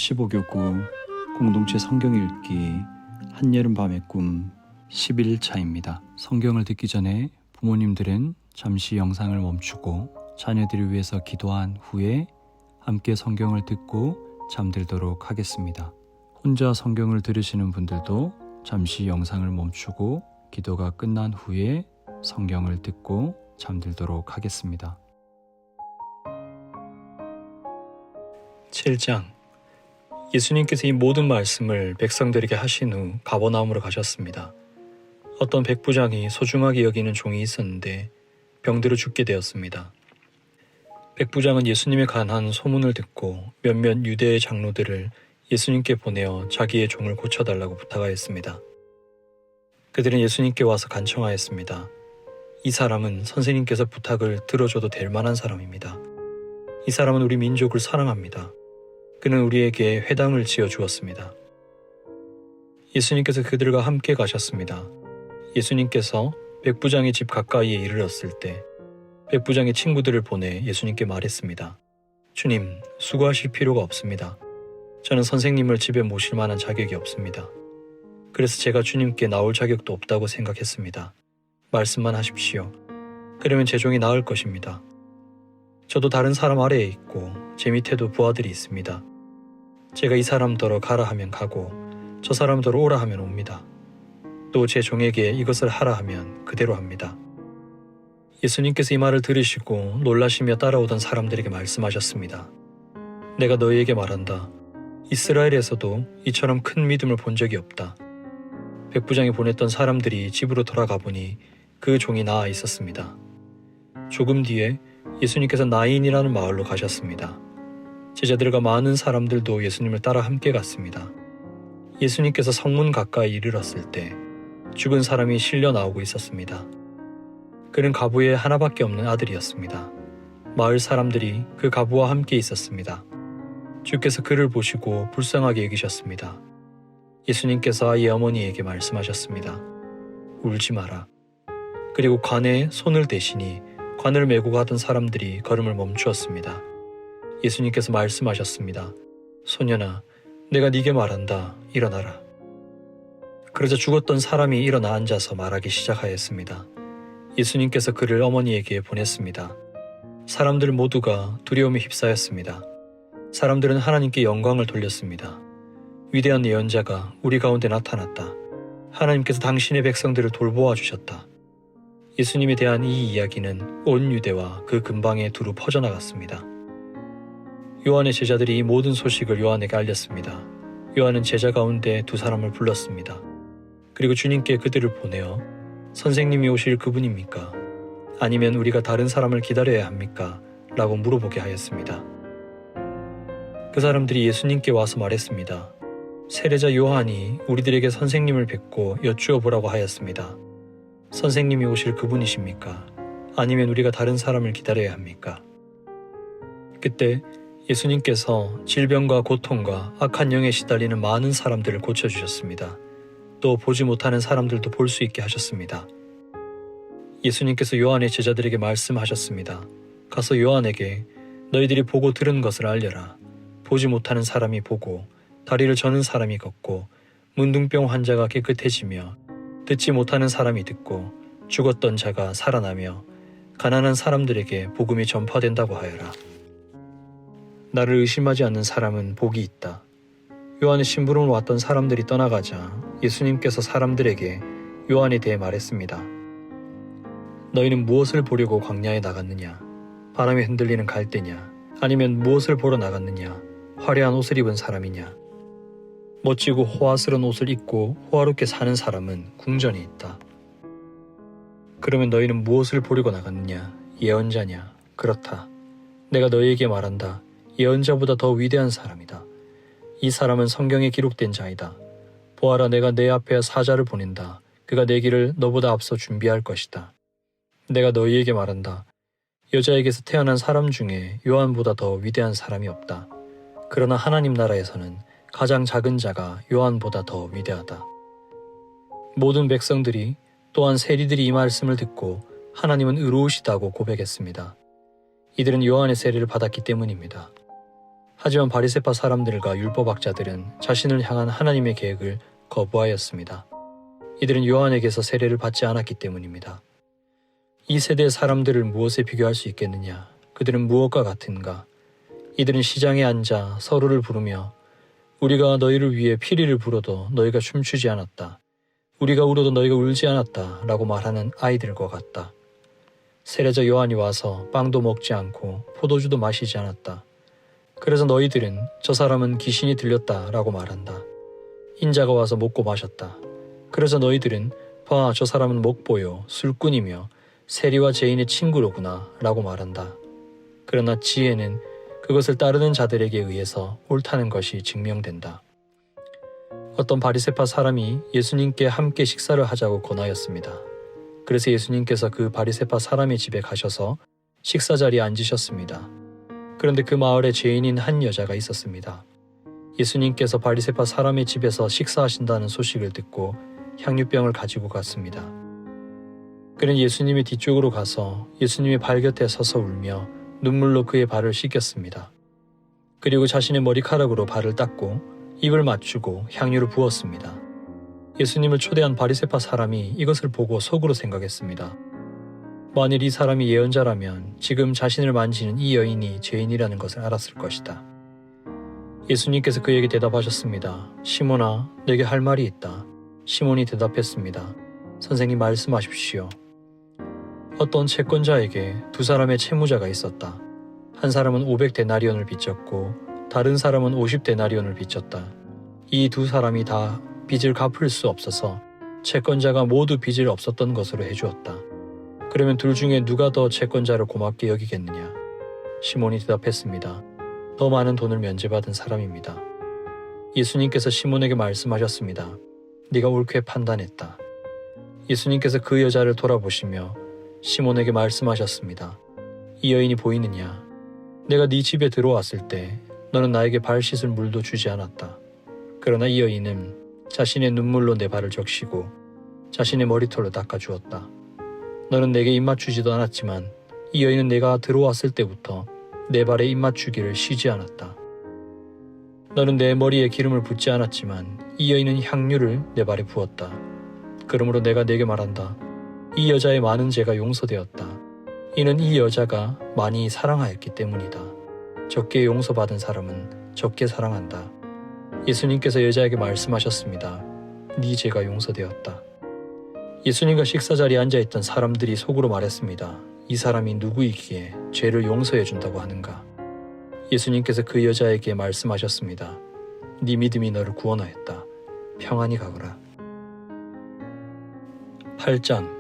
15교구 공동체 성경 읽기 한여름밤의 꿈 11차입니다. 성경을 듣기 전에 부모님들은 잠시 영상을 멈추고 자녀들을 위해서 기도한 후에 함께 성경을 듣고 잠들도록 하겠습니다. 혼자 성경을 들으시는 분들도 잠시 영상을 멈추고 기도가 끝난 후에 성경을 듣고 잠들도록 하겠습니다. 7장. 예수님께서 이 모든 말씀을 백성들에게 하신 후 가버나움으로 가셨습니다. 어떤 백부장이 소중하게 여기는 종이 있었는데 병들어 죽게 되었습니다. 백부장은 예수님에 관한 소문을 듣고 몇몇 유대의 장로들을 예수님께 보내어 자기의 종을 고쳐달라고 부탁하였습니다. 그들은 예수님께 와서 간청하였습니다. 이 사람은 선생님께서 부탁을 들어줘도 될 만한 사람입니다. 이 사람은 우리 민족을 사랑합니다. 그는 우리에게 회당을 지어 주었습니다. 예수님께서 그들과 함께 가셨습니다. 예수님께서 백부장의 집 가까이에 이르렀을 때 백부장의 친구들을 보내 예수님께 말했습니다. 주님, 수고하실 필요가 없습니다. 저는 선생님을 집에 모실 만한 자격이 없습니다. 그래서 제가 주님께 나올 자격도 없다고 생각했습니다. 말씀만 하십시오. 그러면 제 종이 나을 것입니다. 저도 다른 사람 아래에 있고 제 밑에도 부하들이 있습니다. 제가 이 사람더러 가라 하면 가고 저 사람더러 오라 하면 옵니다. 또 제 종에게 이것을 하라 하면 그대로 합니다. 예수님께서 이 말을 들으시고 놀라시며 따라오던 사람들에게 말씀하셨습니다. 내가 너희에게 말한다. 이스라엘에서도 이처럼 큰 믿음을 본 적이 없다. 백부장이 보냈던 사람들이 집으로 돌아가 보니 그 종이 나아 있었습니다. 조금 뒤에 예수님께서 나인이라는 마을로 가셨습니다. 제자들과 많은 사람들도 예수님을 따라 함께 갔습니다. 예수님께서 성문 가까이 이르렀을 때 죽은 사람이 실려 나오고 있었습니다. 그는 가부의 하나밖에 없는 아들이었습니다. 마을 사람들이 그 가부와 함께 있었습니다. 주께서 그를 보시고 불쌍하게 여기셨습니다. 예수님께서 아이의 어머니에게 말씀하셨습니다. 울지 마라. 그리고 관에 손을 대시니 관을 메고 가던 사람들이 걸음을 멈추었습니다. 예수님께서 말씀하셨습니다. 소년아, 내가 네게 말한다. 일어나라. 그러자 죽었던 사람이 일어나 앉아서 말하기 시작하였습니다. 예수님께서 그를 어머니에게 보냈습니다. 사람들 모두가 두려움에 휩싸였습니다. 사람들은 하나님께 영광을 돌렸습니다. 위대한 예언자가 우리 가운데 나타났다. 하나님께서 당신의 백성들을 돌보아 주셨다. 예수님에 대한 이 이야기는 온 유대와 그 근방에 두루 퍼져나갔습니다. 요한의 제자들이 이 모든 소식을 요한에게 알렸습니다. 요한은 제자 가운데 두 사람을 불렀습니다. 그리고 주님께 그들을 보내어 선생님이 오실 그분입니까? 아니면 우리가 다른 사람을 기다려야 합니까? 라고 물어보게 하였습니다. 그 사람들이 예수님께 와서 말했습니다. 세례자 요한이 우리들에게 선생님을 뵙고 여쭈어 보라고 하였습니다. 선생님이 오실 그분이십니까? 아니면 우리가 다른 사람을 기다려야 합니까? 그때 예수님께서 질병과 고통과 악한 영에 시달리는 많은 사람들을 고쳐주셨습니다. 또 보지 못하는 사람들도 볼 수 있게 하셨습니다. 예수님께서 요한의 제자들에게 말씀하셨습니다. 가서 요한에게 너희들이 보고 들은 것을 알려라. 보지 못하는 사람이 보고 다리를 저는 사람이 걷고 문둥병 환자가 깨끗해지며 듣지 못하는 사람이 듣고 죽었던 자가 살아나며 가난한 사람들에게 복음이 전파된다고 하여라. 나를 의심하지 않는 사람은 복이 있다. 요한의 심부름을 왔던 사람들이 떠나가자 예수님께서 사람들에게 요한에 대해 말했습니다. 너희는 무엇을 보려고 광야에 나갔느냐? 바람에 흔들리는 갈대냐? 아니면 무엇을 보러 나갔느냐? 화려한 옷을 입은 사람이냐? 멋지고 호화스러운 옷을 입고 호화롭게 사는 사람은 궁전에 있다. 그러면 너희는 무엇을 보려고 나갔느냐? 예언자냐? 그렇다. 내가 너희에게 말한다. 예언자보다 더 위대한 사람이다. 이 사람은 성경에 기록된 자이다. 보아라, 내가 내 앞에 사자를 보낸다. 그가 내 길을 너보다 앞서 준비할 것이다. 내가 너희에게 말한다. 여자에게서 태어난 사람 중에 요한보다 더 위대한 사람이 없다. 그러나 하나님 나라에서는 가장 작은 자가 요한보다 더 위대하다. 모든 백성들이 또한 세리들이 이 말씀을 듣고 하나님은 의로우시다고 고백했습니다. 이들은 요한의 세례를 받았기 때문입니다. 하지만 바리새파 사람들과 율법학자들은 자신을 향한 하나님의 계획을 거부하였습니다. 이들은 요한에게서 세례를 받지 않았기 때문입니다. 이 세대의 사람들을 무엇에 비교할 수 있겠느냐? 그들은 무엇과 같은가? 이들은 시장에 앉아 서로를 부르며 우리가 너희를 위해 피리를 불어도 너희가 춤추지 않았다. 우리가 울어도 너희가 울지 않았다. 라고 말하는 아이들과 같다. 세례자 요한이 와서 빵도 먹지 않고 포도주도 마시지 않았다. 그래서 너희들은 저 사람은 귀신이 들렸다. 라고 말한다. 인자가 와서 먹고 마셨다. 그래서 너희들은 봐, 저 사람은 목보요, 술꾼이며 세리와 죄인의 친구로구나. 라고 말한다. 그러나 지혜는 그것을 따르는 자들에게 의해서 옳다는 것이 증명된다. 어떤 바리새파 사람이 예수님께 함께 식사를 하자고 권하였습니다. 그래서 예수님께서 그 바리새파 사람의 집에 가셔서 식사 자리에 앉으셨습니다. 그런데 그 마을에 죄인인 한 여자가 있었습니다. 예수님께서 바리새파 사람의 집에서 식사하신다는 소식을 듣고 향유병을 가지고 갔습니다. 그는 예수님의 뒤쪽으로 가서 예수님의 발 곁에 서서 울며 눈물로 그의 발을 씻겼습니다. 그리고 자신의 머리카락으로 발을 닦고 입을 맞추고 향유를 부었습니다. 예수님을 초대한 바리새파 사람이 이것을 보고 속으로 생각했습니다. 만일 이 사람이 예언자라면 지금 자신을 만지는 이 여인이 죄인이라는 것을 알았을 것이다. 예수님께서 그에게 대답하셨습니다. 시몬아, 내게 할 말이 있다. 시몬이 대답했습니다. 선생님, 말씀하십시오. 어떤 채권자에게 두 사람의 채무자가 있었다. 한 사람은 500데나리온을 빚졌고 다른 사람은 50데나리온을 빚졌다. 이 두 사람이 다 빚을 갚을 수 없어서 채권자가 모두 빚을 없었던 것으로 해주었다. 그러면 둘 중에 누가 더 채권자를 고맙게 여기겠느냐? 시몬이 대답했습니다. 더 많은 돈을 면제받은 사람입니다. 예수님께서 시몬에게 말씀하셨습니다. 네가 옳게 판단했다. 예수님께서 그 여자를 돌아보시며 시몬에게 말씀하셨습니다. 이 여인이 보이느냐? 내가 네 집에 들어왔을 때 너는 나에게 발 씻을 물도 주지 않았다. 그러나 이 여인은 자신의 눈물로 내 발을 적시고 자신의 머리털로 닦아주었다. 너는 내게 입맞추지도 않았지만 이 여인은 내가 들어왔을 때부터 내 발에 입맞추기를 쉬지 않았다. 너는 내 머리에 기름을 붓지 않았지만 이 여인은 향유를 내 발에 부었다. 그러므로 내가 내게 말한다. 이 여자의 많은 죄가 용서되었다. 이는 이 여자가 많이 사랑하였기 때문이다. 적게 용서받은 사람은 적게 사랑한다. 예수님께서 여자에게 말씀하셨습니다. 네 죄가 용서되었다. 예수님과 식사 자리에 앉아있던 사람들이 속으로 말했습니다. 이 사람이 누구이기에 죄를 용서해 준다고 하는가? 예수님께서 그 여자에게 말씀하셨습니다. 네 믿음이 너를 구원하였다. 평안히 가거라. 8장.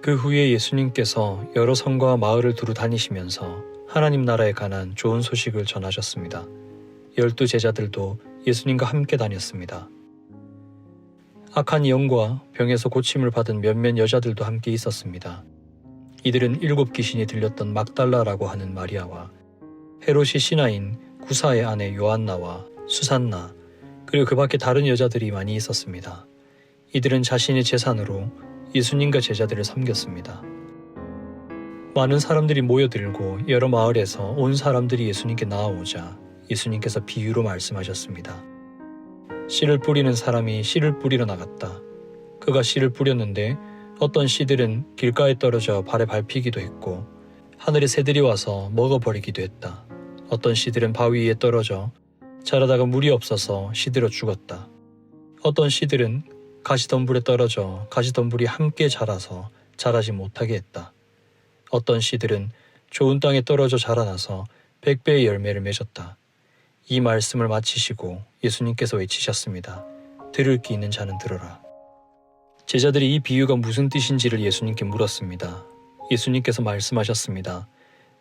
그 후에 예수님께서 여러 성과 마을을 두루 다니시면서 하나님 나라에 관한 좋은 소식을 전하셨습니다. 12 제자들도 예수님과 함께 다녔습니다. 악한 영과 병에서 고침을 받은 몇몇 여자들도 함께 있었습니다. 이들은 7 귀신이 들렸던 막달라라고 하는 마리아와 헤롯이 신하인 구사의 아내 요한나와 수산나, 그리고 그 밖에 다른 여자들이 많이 있었습니다. 이들은 자신의 재산으로 예수님과 제자들을 섬겼습니다. 많은 사람들이 모여들고 여러 마을에서 온 사람들이 예수님께 나아오자 예수님께서 비유로 말씀하셨습니다. 씨를 뿌리는 사람이 씨를 뿌리러 나갔다. 그가 씨를 뿌렸는데 어떤 씨들은 길가에 떨어져 발에 밟히기도 했고 하늘의 새들이 와서 먹어버리기도 했다. 어떤 씨들은 바위 위에 떨어져 자라다가 물이 없어서 시들어 죽었다. 어떤 씨들은 가시덤불에 떨어져 가시덤불이 함께 자라서 자라지 못하게 했다. 어떤 씨들은 좋은 땅에 떨어져 자라나서 100배의 열매를 맺었다. 이 말씀을 마치시고 예수님께서 외치셨습니다. 들을 귀 있는 자는 들어라. 제자들이 이 비유가 무슨 뜻인지를 예수님께 물었습니다. 예수님께서 말씀하셨습니다.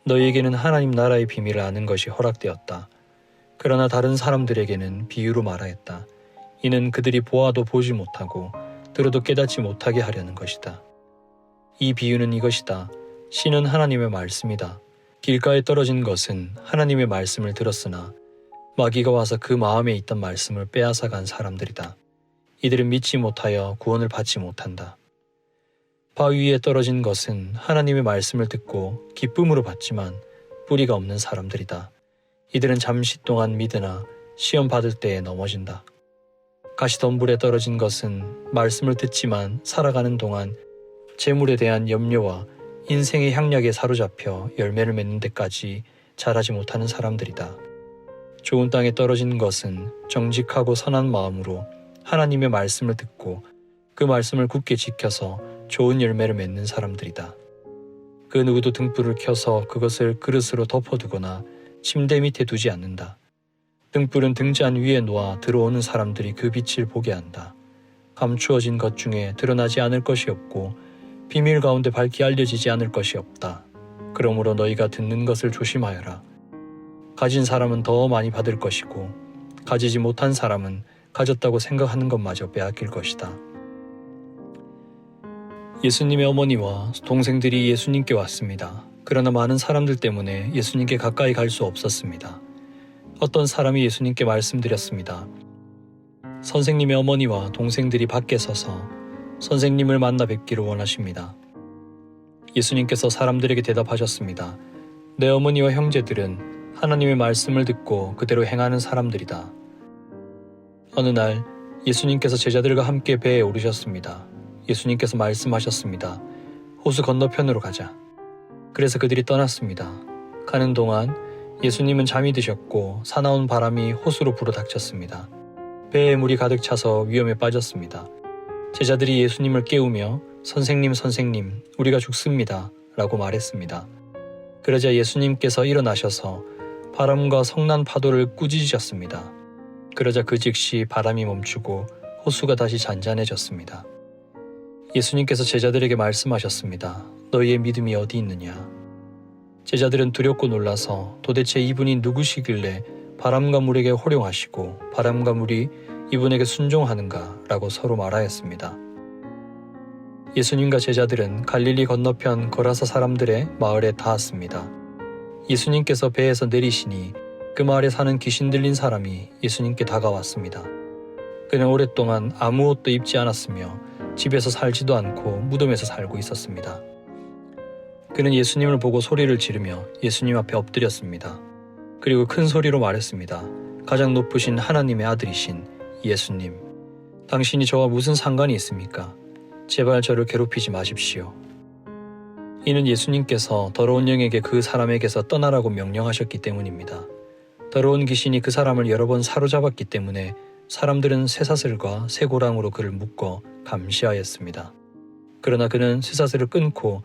너희에게는 하나님 나라의 비밀을 아는 것이 허락되었다. 그러나 다른 사람들에게는 비유로 말하였다. 이는 그들이 보아도 보지 못하고 들어도 깨닫지 못하게 하려는 것이다. 이 비유는 이것이다. 씨는 하나님의 말씀이다. 길가에 떨어진 것은 하나님의 말씀을 들었으나 마귀가 와서 그 마음에 있던 말씀을 빼앗아간 사람들이다. 이들은 믿지 못하여 구원을 받지 못한다. 바위 위에 떨어진 것은 하나님의 말씀을 듣고 기쁨으로 받지만 뿌리가 없는 사람들이다. 이들은 잠시 동안 믿으나 시험 받을 때에 넘어진다. 가시덤불에 떨어진 것은 말씀을 듣지만 살아가는 동안 재물에 대한 염려와 인생의 향락에 사로잡혀 열매를 맺는 데까지 자라지 못하는 사람들이다. 좋은 땅에 떨어진 것은 정직하고 선한 마음으로 하나님의 말씀을 듣고 그 말씀을 굳게 지켜서 좋은 열매를 맺는 사람들이다. 그 누구도 등불을 켜서 그것을 그릇으로 덮어두거나 침대 밑에 두지 않는다. 등불은 등잔 위에 놓아 들어오는 사람들이 그 빛을 보게 한다. 감추어진 것 중에 드러나지 않을 것이 없고 비밀 가운데 밝히 알려지지 않을 것이 없다. 그러므로 너희가 듣는 것을 조심하여라. 가진 사람은 더 많이 받을 것이고 가지지 못한 사람은 가졌다고 생각하는 것마저 빼앗길 것이다. 예수님의 어머니와 동생들이 예수님께 왔습니다. 그러나 많은 사람들 때문에 예수님께 가까이 갈 수 없었습니다. 어떤 사람이 예수님께 말씀드렸습니다. 선생님의 어머니와 동생들이 밖에 서서 선생님을 만나 뵙기를 원하십니다. 예수님께서 사람들에게 대답하셨습니다. 내 어머니와 형제들은 하나님의 말씀을 듣고 그대로 행하는 사람들이다. 어느 날 예수님께서 제자들과 함께 배에 오르셨습니다. 예수님께서 말씀하셨습니다. 호수 건너편으로 가자. 그래서 그들이 떠났습니다. 가는 동안 예수님은 잠이 드셨고 사나운 바람이 호수로 불어닥쳤습니다. 배에 물이 가득 차서 위험에 빠졌습니다. 제자들이 예수님을 깨우며 선생님, 선생님, 우리가 죽습니다 라고 말했습니다. 그러자 예수님께서 일어나셔서 바람과 성난 파도를 꾸짖으셨습니다. 그러자 그 즉시 바람이 멈추고 호수가 다시 잔잔해졌습니다. 예수님께서 제자들에게 말씀하셨습니다. 너희의 믿음이 어디 있느냐? 제자들은 두렵고 놀라서 도대체 이분이 누구시길래 바람과 물에게 호령하시고 바람과 물이 이분에게 순종하는가 라고 서로 말하였습니다. 예수님과 제자들은 갈릴리 건너편 거라사 사람들의 마을에 닿았습니다. 예수님께서 배에서 내리시니 그 마을에 사는 귀신 들린 사람이 예수님께 다가왔습니다. 그는 오랫동안 아무 옷도 입지 않았으며 집에서 살지도 않고 무덤에서 살고 있었습니다. 그는 예수님을 보고 소리를 지르며 예수님 앞에 엎드렸습니다. 그리고 큰 소리로 말했습니다. 가장 높으신 하나님의 아들이신 예수님, 당신이 저와 무슨 상관이 있습니까? 제발 저를 괴롭히지 마십시오. 이는 예수님께서 더러운 영에게 그 사람에게서 떠나라고 명령하셨기 때문입니다. 더러운 귀신이 그 사람을 여러 번 사로잡았기 때문에 사람들은 쇠사슬과 쇠고랑으로 그를 묶어 감시하였습니다. 그러나 그는 쇠사슬을 끊고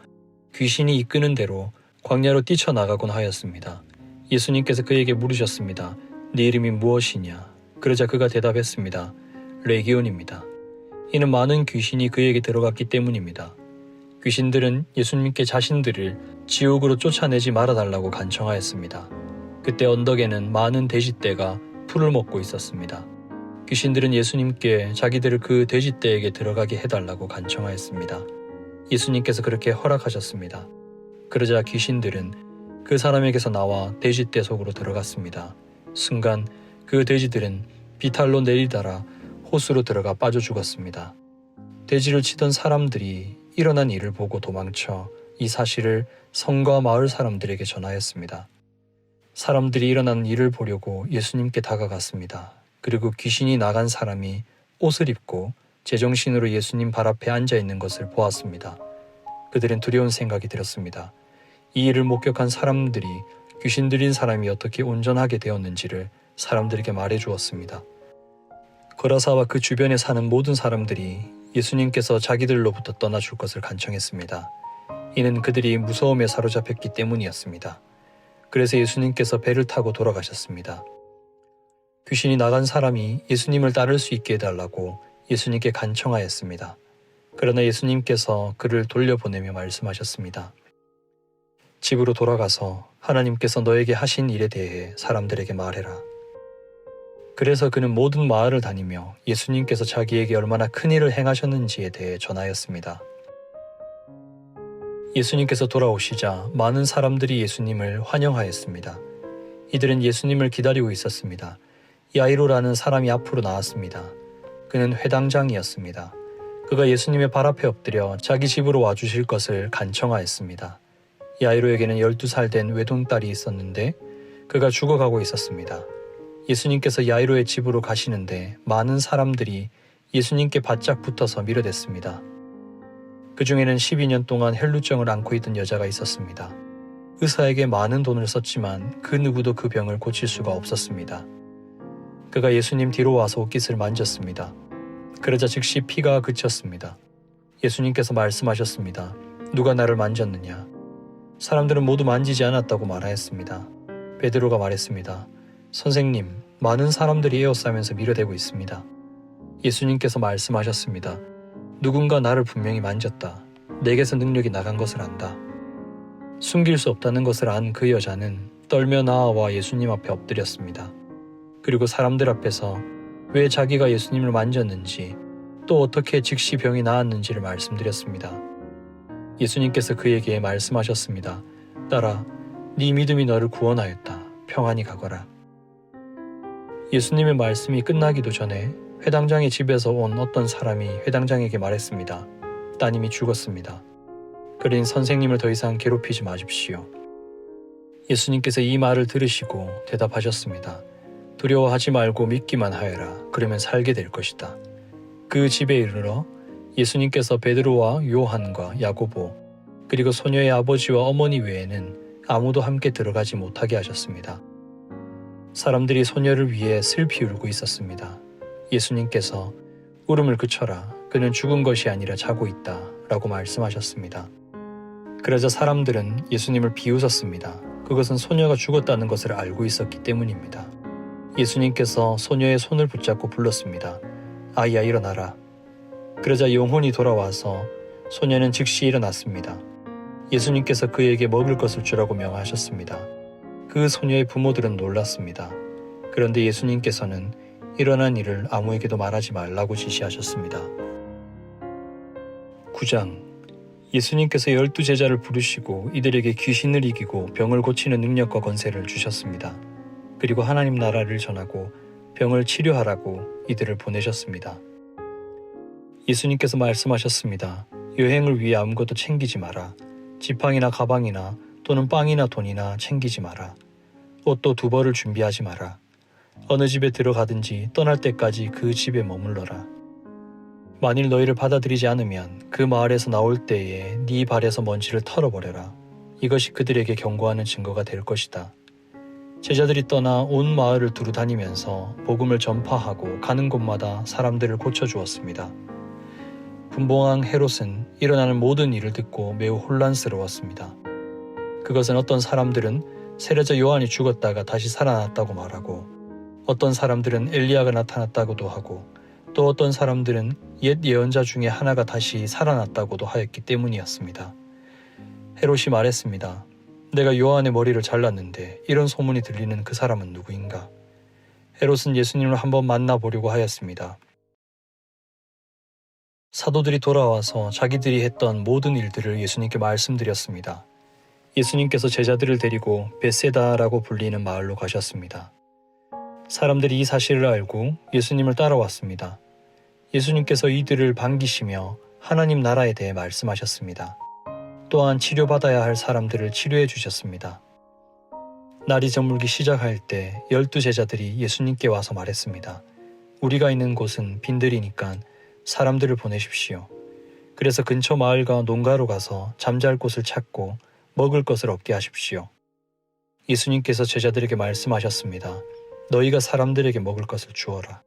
귀신이 이끄는 대로 광야로 뛰쳐나가곤 하였습니다. 예수님께서 그에게 물으셨습니다. 네 이름이 무엇이냐? 그러자 그가 대답했습니다. 레기온입니다. 이는 많은 귀신이 그에게 들어갔기 때문입니다. 귀신들은 예수님께 자신들을 지옥으로 쫓아내지 말아달라고 간청하였습니다. 그때 언덕에는 많은 돼지떼가 풀을 먹고 있었습니다. 귀신들은 예수님께 자기들을 그 돼지떼에게 들어가게 해달라고 간청하였습니다. 예수님께서 그렇게 허락하셨습니다. 그러자 귀신들은 그 사람에게서 나와 돼지떼 속으로 들어갔습니다. 순간 그 돼지들은 비탈로 내리달아 호수로 들어가 빠져 죽었습니다. 돼지를 치던 사람들이 일어난 일을 보고 도망쳐 이 사실을 성과 마을 사람들에게 전하였습니다. 사람들이 일어난 일을 보려고 예수님께 다가갔습니다. 그리고 귀신이 나간 사람이 옷을 입고 제정신으로 예수님 발 앞에 앉아 있는 것을 보았습니다. 그들은 두려운 생각이 들었습니다. 이 일을 목격한 사람들이 귀신 들린 사람이 어떻게 온전하게 되었는지를 사람들에게 말해 주었습니다. 거라사와 그 주변에 사는 모든 사람들이 예수님께서 자기들로부터 떠나줄 것을 간청했습니다. 이는 그들이 무서움에 사로잡혔기 때문이었습니다. 그래서 예수님께서 배를 타고 돌아가셨습니다. 귀신이 나간 사람이 예수님을 따를 수 있게 해달라고 예수님께 간청하였습니다. 그러나 예수님께서 그를 돌려보내며 말씀하셨습니다. 집으로 돌아가서 하나님께서 너에게 하신 일에 대해 사람들에게 말해라. 그래서 그는 모든 마을을 다니며 예수님께서 자기에게 얼마나 큰 일을 행하셨는지에 대해 전하였습니다. 예수님께서 돌아오시자 많은 사람들이 예수님을 환영하였습니다. 이들은 예수님을 기다리고 있었습니다. 야이로라는 사람이 앞으로 나왔습니다. 그는 회당장이었습니다. 그가 예수님의 발 앞에 엎드려 자기 집으로 와주실 것을 간청하였습니다. 야이로에게는 12살 된 외동딸이 있었는데 그가 죽어가고 있었습니다. 예수님께서 야이로의 집으로 가시는데 많은 사람들이 예수님께 바짝 붙어서 밀어댔습니다. 그 중에는 12년 동안 혈루증을 앓고 있던 여자가 있었습니다. 의사에게 많은 돈을 썼지만 그 누구도 그 병을 고칠 수가 없었습니다. 그가 예수님 뒤로 와서 옷깃을 만졌습니다. 그러자 즉시 피가 그쳤습니다. 예수님께서 말씀하셨습니다. 누가 나를 만졌느냐? 사람들은 모두 만지지 않았다고 말하였습니다. 베드로가 말했습니다. 선생님, 많은 사람들이 에워싸면서 밀어대고 있습니다. 예수님께서 말씀하셨습니다. 누군가 나를 분명히 만졌다. 내게서 능력이 나간 것을 안다. 숨길 수 없다는 것을 안 그 여자는 떨며 나아와 예수님 앞에 엎드렸습니다. 그리고 사람들 앞에서 왜 자기가 예수님을 만졌는지 또 어떻게 즉시 병이 나았는지를 말씀드렸습니다. 예수님께서 그에게 말씀하셨습니다. 딸아, 네 믿음이 너를 구원하였다. 평안히 가거라. 예수님의 말씀이 끝나기도 전에 회당장의 집에서 온 어떤 사람이 회당장에게 말했습니다. 따님이 죽었습니다. 그러니 선생님을 더 이상 괴롭히지 마십시오. 예수님께서 이 말을 들으시고 대답하셨습니다. 두려워하지 말고 믿기만 하여라. 그러면 살게 될 것이다. 그 집에 이르러 예수님께서 베드로와 요한과 야고보 그리고 소녀의 아버지와 어머니 외에는 아무도 함께 들어가지 못하게 하셨습니다. 사람들이 소녀를 위해 슬피 울고 있었습니다. 예수님께서 울음을 그쳐라. 그는 죽은 것이 아니라 자고 있다. 라고 말씀하셨습니다. 그러자 사람들은 예수님을 비웃었습니다. 그것은 소녀가 죽었다는 것을 알고 있었기 때문입니다. 예수님께서 소녀의 손을 붙잡고 불렀습니다. 아이야, 일어나라. 그러자 영혼이 돌아와서 소녀는 즉시 일어났습니다. 예수님께서 그에게 먹을 것을 주라고 명하셨습니다. 그 소녀의 부모들은 놀랐습니다. 그런데 예수님께서는 일어난 일을 아무에게도 말하지 말라고 지시하셨습니다. 9장. 예수님께서 12제자를 부르시고 이들에게 귀신을 이기고 병을 고치는 능력과 권세를 주셨습니다. 그리고 하나님 나라를 전하고 병을 치료하라고 이들을 보내셨습니다. 예수님께서 말씀하셨습니다. 여행을 위해 아무것도 챙기지 마라. 지팡이나 가방이나 또는 빵이나 돈이나 챙기지 마라. 옷도 두 벌을 준비하지 마라. 어느 집에 들어가든지 떠날 때까지 그 집에 머물러라. 만일 너희를 받아들이지 않으면 그 마을에서 나올 때에 네 발에서 먼지를 털어버려라. 이것이 그들에게 경고하는 증거가 될 것이다. 제자들이 떠나 온 마을을 두루 다니면서 복음을 전파하고 가는 곳마다 사람들을 고쳐주었습니다. 분봉왕 헤롯은 일어나는 모든 일을 듣고 매우 혼란스러웠습니다. 그것은 어떤 사람들은 세례자 요한이 죽었다가 다시 살아났다고 말하고 어떤 사람들은 엘리야가 나타났다고도 하고 또 어떤 사람들은 옛 예언자 중에 하나가 다시 살아났다고도 하였기 때문이었습니다. 헤롯이 말했습니다. 내가 요한의 머리를 잘랐는데 이런 소문이 들리는 그 사람은 누구인가? 헤롯은 예수님을 한번 만나보려고 하였습니다. 사도들이 돌아와서 자기들이 했던 모든 일들을 예수님께 말씀드렸습니다. 예수님께서 제자들을 데리고 벳세다라고 불리는 마을로 가셨습니다. 사람들이 이 사실을 알고 예수님을 따라왔습니다. 예수님께서 이들을 반기시며 하나님 나라에 대해 말씀하셨습니다. 또한 치료받아야 할 사람들을 치료해 주셨습니다. 날이 저물기 시작할 때 12제자들이 예수님께 와서 말했습니다. 우리가 있는 곳은 빈들이니까 사람들을 보내십시오. 그래서 근처 마을과 농가로 가서 잠잘 곳을 찾고 먹을 것을 얻게 하십시오. 예수님께서 제자들에게 말씀하셨습니다. 너희가 사람들에게 먹을 것을 주어라.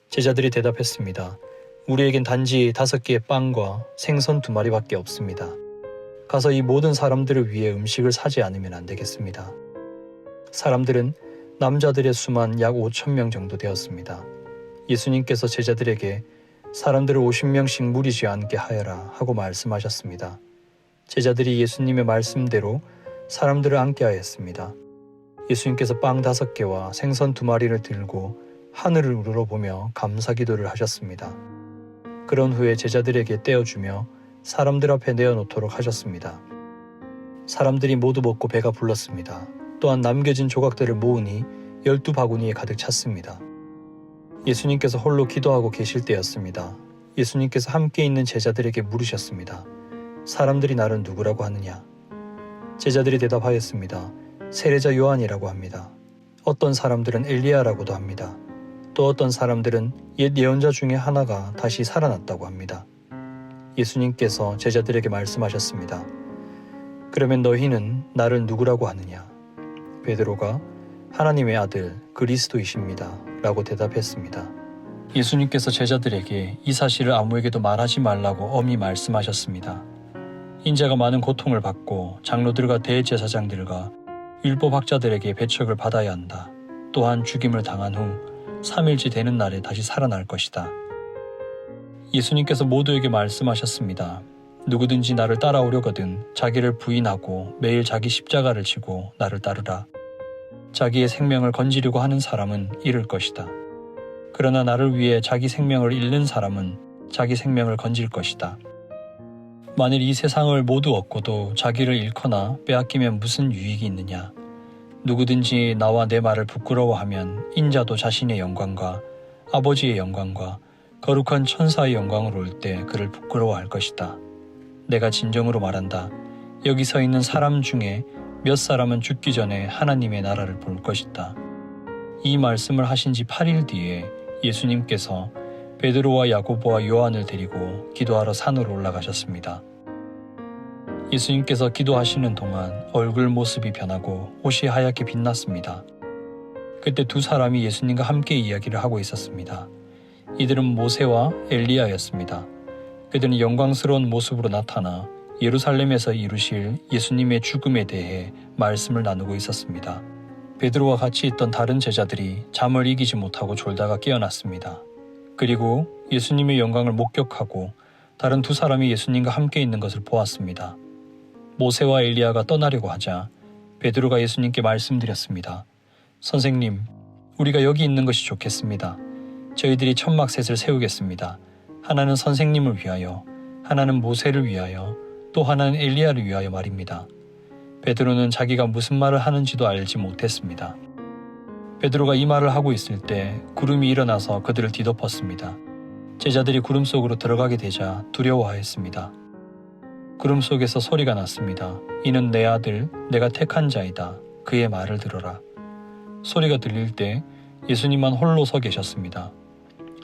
제자들이 대답했습니다. 우리에겐 단지 5개의 빵과 생선 2마리밖에 없습니다. 가서 이 모든 사람들을 위해 음식을 사지 않으면 안 되겠습니다. 사람들은 남자들의 수만 약 5,000명 정도 되었습니다. 예수님께서 제자들에게 사람들을 50명씩 무리지 않게 하여라 하고 말씀하셨습니다. 제자들이 예수님의 말씀대로 사람들을 앉게 하였습니다. 예수님께서 빵 5개와 생선 2마리를 들고 하늘을 우러러보며 감사기도를 하셨습니다. 그런 후에 제자들에게 떼어주며 사람들 앞에 내어놓도록 하셨습니다. 사람들이 모두 먹고 배가 불렀습니다. 또한 남겨진 조각들을 모으니 12바구니에 가득 찼습니다. 예수님께서 홀로 기도하고 계실 때였습니다. 예수님께서 함께 있는 제자들에게 물으셨습니다. 사람들이 나를 누구라고 하느냐? 제자들이 대답하였습니다. 세례자 요한이라고 합니다. 어떤 사람들은 엘리야라고도 합니다. 또 어떤 사람들은 옛 예언자 중에 하나가 다시 살아났다고 합니다. 예수님께서 제자들에게 말씀하셨습니다. 그러면 너희는 나를 누구라고 하느냐? 베드로가 하나님의 아들 그리스도이십니다 라고 대답했습니다. 예수님께서 제자들에게 이 사실을 아무에게도 말하지 말라고 엄히 말씀하셨습니다. 인자가 많은 고통을 받고 장로들과 대제사장들과 율법학자들에게 배척을 받아야 한다. 또한 죽임을 당한 후 3일째 되는 날에 다시 살아날 것이다. 예수님께서 모두에게 말씀하셨습니다. 누구든지 나를 따라오려거든 자기를 부인하고 매일 자기 십자가를 지고 나를 따르라. 자기의 생명을 건지려고 하는 사람은 잃을 것이다. 그러나 나를 위해 자기 생명을 잃는 사람은 자기 생명을 건질 것이다. 만일 이 세상을 모두 얻고도 자기를 잃거나 빼앗기면 무슨 유익이 있느냐? 누구든지 나와 내 말을 부끄러워하면 인자도 자신의 영광과 아버지의 영광과 거룩한 천사의 영광으로 올 때 그를 부끄러워할 것이다. 내가 진정으로 말한다. 여기 서 있는 사람 중에 몇 사람은 죽기 전에 하나님의 나라를 볼 것이다. 이 말씀을 하신 지 8일 뒤에 예수님께서 베드로와 야고보와 요한을 데리고 기도하러 산으로 올라가셨습니다. 예수님께서 기도하시는 동안 얼굴 모습이 변하고 옷이 하얗게 빛났습니다. 그때 두 사람이 예수님과 함께 이야기를 하고 있었습니다. 이들은 모세와 엘리야였습니다. 그들은 영광스러운 모습으로 나타나 예루살렘에서 이루실 예수님의 죽음에 대해 말씀을 나누고 있었습니다. 베드로와 같이 있던 다른 제자들이 잠을 이기지 못하고 졸다가 깨어났습니다. 그리고 예수님의 영광을 목격하고 다른 두 사람이 예수님과 함께 있는 것을 보았습니다. 모세와 엘리야가 떠나려고 하자 베드로가 예수님께 말씀드렸습니다. 선생님, 우리가 여기 있는 것이 좋겠습니다. 저희들이 천막셋을 세우겠습니다. 하나는 선생님을 위하여, 하나는 모세를 위하여, 또 하나는 엘리야를 위하여 말입니다. 베드로는 자기가 무슨 말을 하는지도 알지 못했습니다. 베드로가 이 말을 하고 있을 때 구름이 일어나서 그들을 뒤덮었습니다. 제자들이 구름 속으로 들어가게 되자 두려워하였습니다. 구름 속에서 소리가 났습니다. 이는 내 아들, 내가 택한 자이다. 그의 말을 들어라. 소리가 들릴 때 예수님만 홀로 서 계셨습니다.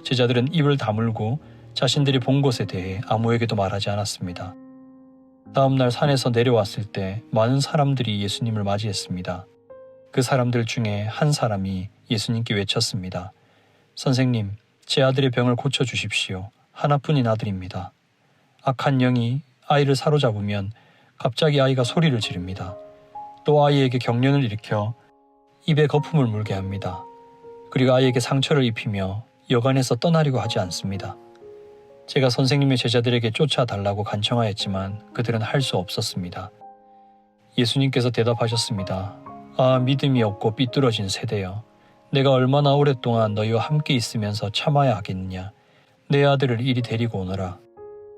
제자들은 입을 다물고 자신들이 본 것에 대해 아무에게도 말하지 않았습니다. 다음 날 산에서 내려왔을 때 많은 사람들이 예수님을 맞이했습니다. 그 사람들 중에 한 사람이 예수님께 외쳤습니다. 선생님, 제 아들의 병을 고쳐주십시오. 하나뿐인 아들입니다. 악한 영이 아이를 사로잡으면 갑자기 아이가 소리를 지릅니다. 또 아이에게 경련을 일으켜 입에 거품을 물게 합니다. 그리고 아이에게 상처를 입히며 여관에서 떠나려고 하지 않습니다. 제가 선생님의 제자들에게 쫓아달라고 간청하였지만 그들은 할 수 없었습니다. 예수님께서 대답하셨습니다. 아, 믿음이 없고 삐뚤어진 세대여. 내가 얼마나 오랫동안 너희와 함께 있으면서 참아야 하겠느냐. 내 아들을 이리 데리고 오너라.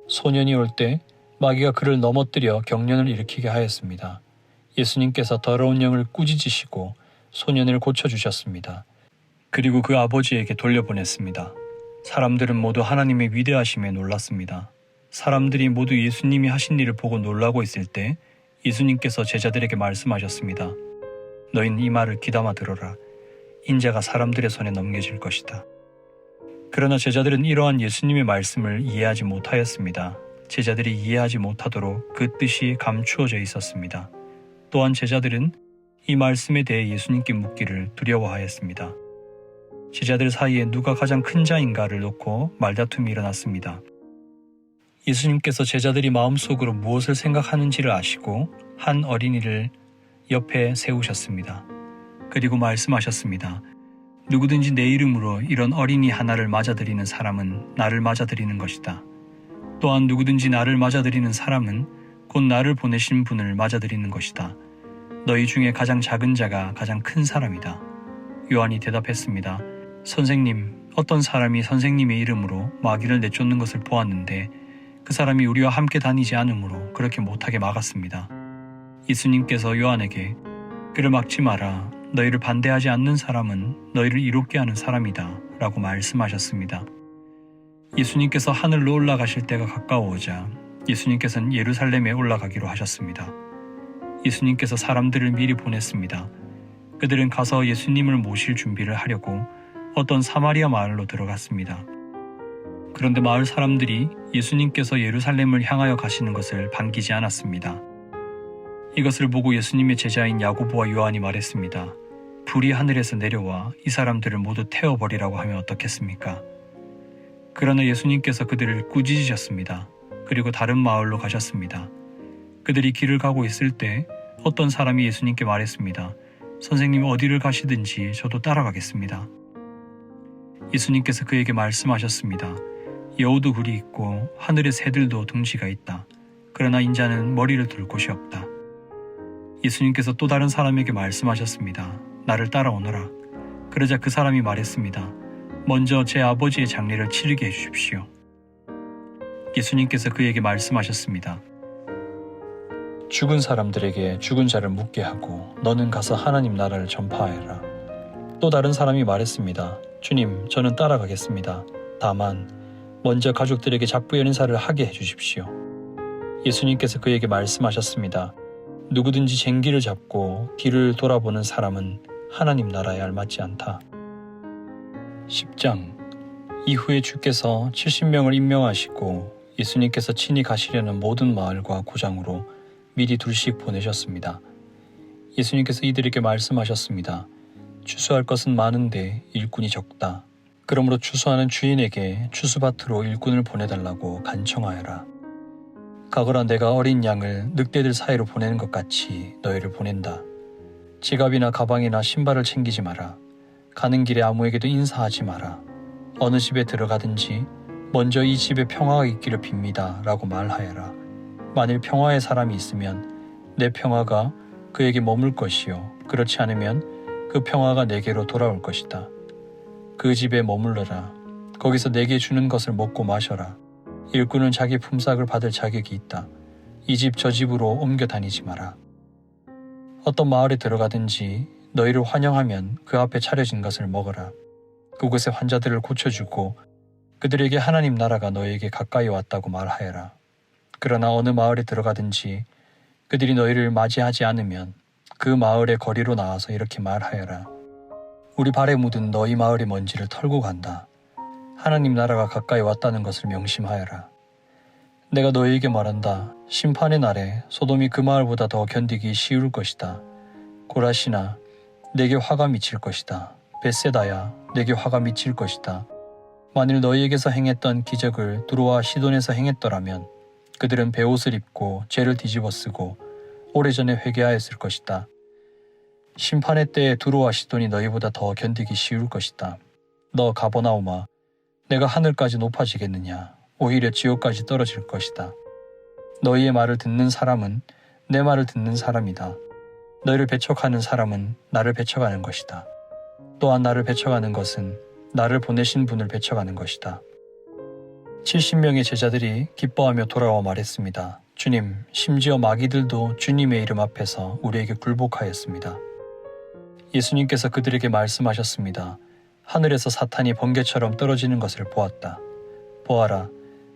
소년이 올 때 마귀가 그를 넘어뜨려 경련을 일으키게 하였습니다. 예수님께서 더러운 영을 꾸짖으시고 소년을 고쳐주셨습니다. 그리고 그 아버지에게 돌려보냈습니다. 사람들은 모두 하나님의 위대하심에 놀랐습니다. 사람들이 모두 예수님이 하신 일을 보고 놀라고 있을 때 예수님께서 제자들에게 말씀하셨습니다. 너희는 이 말을 귀담아 들어라. 인자가 사람들의 손에 넘겨질 것이다. 그러나 제자들은 이러한 예수님의 말씀을 이해하지 못하였습니다. 제자들이 이해하지 못하도록 그 뜻이 감추어져 있었습니다. 또한 제자들은 이 말씀에 대해 예수님께 묻기를 두려워하였습니다. 제자들 사이에 누가 가장 큰 자인가를 놓고 말다툼이 일어났습니다. 예수님께서 제자들이 마음속으로 무엇을 생각하는지를 아시고 한 어린이를 옆에 세우셨습니다. 그리고 말씀하셨습니다. 누구든지 내 이름으로 이런 어린이 하나를 맞아들이는 사람은 나를 맞아들이는 것이다. 또한 누구든지 나를 맞아들이는 사람은 곧 나를 보내신 분을 맞아들이는 것이다. 너희 중에 가장 작은 자가 가장 큰 사람이다. 요한이 대답했습니다. 선생님, 어떤 사람이 선생님의 이름으로 마귀를 내쫓는 것을 보았는데 그 사람이 우리와 함께 다니지 않으므로 그렇게 못하게 막았습니다. 예수님께서 요한에게 그를 막지 마라. 너희를 반대하지 않는 사람은 너희를 이롭게 하는 사람이다 라고 말씀하셨습니다. 예수님께서 하늘로 올라가실 때가 가까워오자 예수님께서는 예루살렘에 올라가기로 하셨습니다. 예수님께서 사람들을 미리 보냈습니다. 그들은 가서 예수님을 모실 준비를 하려고 어떤 사마리아 마을로 들어갔습니다. 그런데 마을 사람들이 예수님께서 예루살렘을 향하여 가시는 것을 반기지 않았습니다. 이것을 보고 예수님의 제자인 야고보와 요한이 말했습니다. 불이 하늘에서 내려와 이 사람들을 모두 태워버리라고 하면 어떻겠습니까? 그러나 예수님께서 그들을 꾸짖으셨습니다. 그리고 다른 마을로 가셨습니다. 그들이 길을 가고 있을 때 어떤 사람이 예수님께 말했습니다. 선생님, 어디를 가시든지 저도 따라가겠습니다. 예수님께서 그에게 말씀하셨습니다. 여우도 굴이 있고 하늘의 새들도 둥지가 있다. 그러나 인자는 머리를 둘 곳이 없다. 예수님께서 또 다른 사람에게 말씀하셨습니다. 나를 따라오너라. 그러자 그 사람이 말했습니다. 먼저 제 아버지의 장례를 치르게 해주십시오. 예수님께서 그에게 말씀하셨습니다. 죽은 사람들에게 죽은 자를 묻게 하고 너는 가서 하나님 나라를 전파하여라. 또 다른 사람이 말했습니다. 주님, 저는 따라가겠습니다. 다만 먼저 가족들에게 작부연 인사를 하게 해주십시오. 예수님께서 그에게 말씀하셨습니다. 누구든지 쟁기를 잡고 뒤를 돌아보는 사람은 하나님 나라에 알맞지 않다. 10장. 이후에 주께서 70명을 임명하시고 예수님께서 친히 가시려는 모든 마을과 고장으로 미리 둘씩 보내셨습니다. 예수님께서 이들에게 말씀하셨습니다. 추수할 것은 많은데 일꾼이 적다. 그러므로 추수하는 주인에게 추수밭으로 일꾼을 보내달라고 간청하여라. 가거라, 내가 어린 양을 늑대들 사이로 보내는 것 같이 너희를 보낸다. 지갑이나 가방이나 신발을 챙기지 마라. 가는 길에 아무에게도 인사하지 마라. 어느 집에 들어가든지 먼저 이 집에 평화가 있기를 빕니다 라고 말하여라. 만일 평화의 사람이 있으면 내 평화가 그에게 머물 것이요 그렇지 않으면 그 평화가 내게로 돌아올 것이다. 그 집에 머물러라. 거기서 내게 주는 것을 먹고 마셔라. 일꾼은 자기 품삯을 받을 자격이 있다. 이 집 저 집으로 옮겨 다니지 마라. 어떤 마을에 들어가든지 너희를 환영하면 그 앞에 차려진 것을 먹어라. 그곳의 환자들을 고쳐주고 그들에게 하나님 나라가 너희에게 가까이 왔다고 말하여라. 그러나 어느 마을에 들어가든지 그들이 너희를 맞이하지 않으면 그 마을의 거리로 나와서 이렇게 말하여라. 우리 발에 묻은 너희 마을의 먼지를 털고 간다. 하나님 나라가 가까이 왔다는 것을 명심하여라. 내가 너희에게 말한다. 심판의 날에 소돔이 그 마을보다 더 견디기 쉬울 것이다. 고라시나, 내게 화가 미칠 것이다. 벳세다야, 내게 화가 미칠 것이다. 만일 너희에게서 행했던 기적을 두로와 시돈에서 행했더라면 그들은 베옷을 입고 죄를 뒤집어 쓰고 오래전에 회개하였을 것이다. 심판의 때에 두로와 시돈이 너희보다 더 견디기 쉬울 것이다. 너 가버나움아, 내가 하늘까지 높아지겠느냐? 오히려 지옥까지 떨어질 것이다. 너희의 말을 듣는 사람은 내 말을 듣는 사람이다. 너희를 배척하는 사람은 나를 배척하는 것이다. 또한 나를 배척하는 것은 나를 보내신 분을 배척하는 것이다. 70명의 제자들이 기뻐하며 돌아와 말했습니다. 주님, 심지어 마귀들도 주님의 이름 앞에서 우리에게 굴복하였습니다. 예수님께서 그들에게 말씀하셨습니다. 하늘에서 사탄이 번개처럼 떨어지는 것을 보았다. 보아라,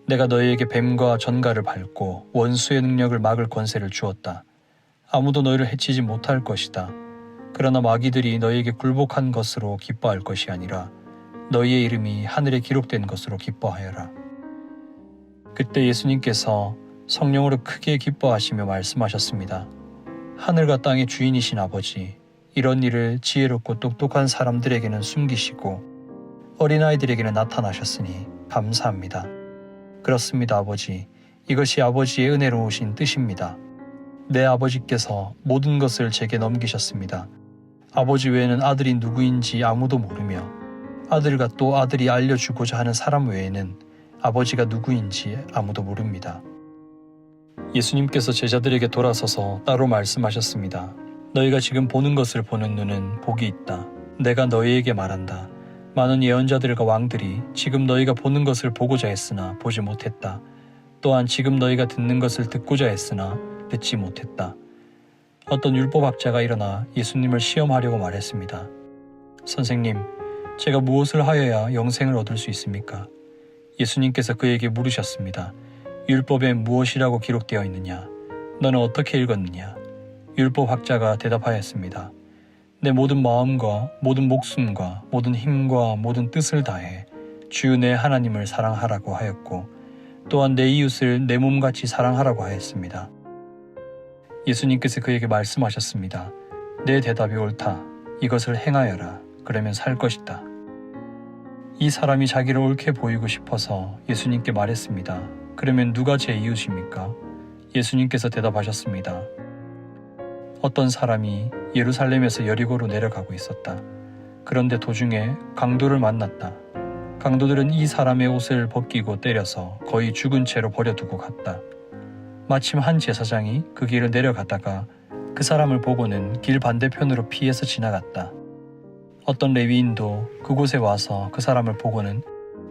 내가 너희에게 뱀과 전갈을 밟고 원수의 능력을 막을 권세를 주었다. 아무도 너희를 해치지 못할 것이다. 그러나 마귀들이 너희에게 굴복한 것으로 기뻐할 것이 아니라 너희의 이름이 하늘에 기록된 것으로 기뻐하여라. 그때 예수님께서 성령으로 크게 기뻐하시며 말씀하셨습니다. 하늘과 땅의 주인이신 아버지, 이런 일을 지혜롭고 똑똑한 사람들에게는 숨기시고 어린아이들에게는 나타나셨으니 감사합니다. 그렇습니다, 아버지. 이것이 아버지의 은혜로우신 뜻입니다. 내 아버지께서 모든 것을 제게 넘기셨습니다. 아버지 외에는 아들이 누구인지 아무도 모르며 아들과 또 아들이 알려주고자 하는 사람 외에는 아버지가 누구인지 아무도 모릅니다. 예수님께서 제자들에게 돌아서서 따로 말씀하셨습니다. 너희가 지금 보는 것을 보는 눈은 복이 있다. 내가 너희에게 말한다. 많은 예언자들과 왕들이 지금 너희가 보는 것을 보고자 했으나 보지 못했다. 또한 지금 너희가 듣는 것을 듣고자 했으나 듣지 못했다. 어떤 율법학자가 일어나 예수님을 시험하려고 말했습니다. 선생님, 제가 무엇을 하여야 영생을 얻을 수 있습니까? 예수님께서 그에게 물으셨습니다. 율법에 무엇이라고 기록되어 있느냐? 너는 어떻게 읽었느냐? 율법학자가 대답하였습니다. 내 모든 마음과 모든 목숨과 모든 힘과 모든 뜻을 다해 주 내 하나님을 사랑하라고 하였고 또한 내 이웃을 내 몸같이 사랑하라고 하였습니다. 예수님께서 그에게 말씀하셨습니다. 내 대답이 옳다. 이것을 행하여라. 그러면 살 것이다. 이 사람이 자기를 옳게 보이고 싶어서 예수님께 말했습니다. 그러면 누가 제 이웃입니까? 예수님께서 대답하셨습니다. 어떤 사람이 예루살렘에서 여리고로 내려가고 있었다. 그런데 도중에 강도를 만났다. 강도들은 이 사람의 옷을 벗기고 때려서 거의 죽은 채로 버려두고 갔다. 마침 한 제사장이 그 길을 내려가다가 그 사람을 보고는 길 반대편으로 피해서 지나갔다. 어떤 레위인도 그곳에 와서 그 사람을 보고는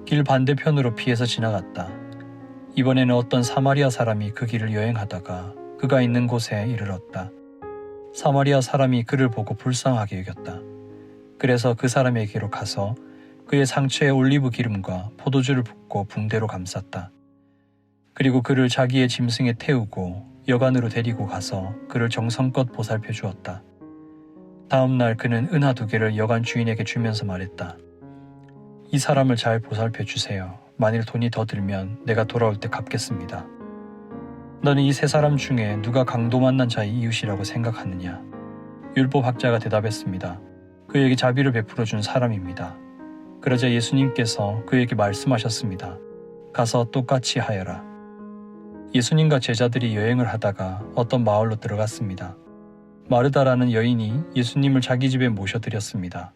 길 반대편으로 피해서 지나갔다. 이번에는 어떤 사마리아 사람이 그 길을 여행하다가 그가 있는 곳에 이르렀다. 사마리아 사람이 그를 보고 불쌍하게 여겼다. 그래서 그 사람에게로 가서 그의 상처에 올리브 기름과 포도주를 붓고 붕대로 감쌌다. 그리고 그를 자기의 짐승에 태우고 여관으로 데리고 가서 그를 정성껏 보살펴 주었다. 다음 날 그는 은하 2개를 여관 주인에게 주면서 말했다. 이 사람을 잘 보살펴 주세요. 만일 돈이 더 들면 내가 돌아올 때 갚겠습니다. 너는 이 세 사람 중에 누가 강도 만난 자의 이웃이라고 생각하느냐? 율법학자가 대답했습니다. 그에게 자비를 베풀어 준 사람입니다. 그러자 예수님께서 그에게 말씀하셨습니다. 가서 똑같이 하여라. 예수님과 제자들이 여행을 하다가 어떤 마을로 들어갔습니다. 마르다라는 여인이 예수님을 자기 집에 모셔드렸습니다.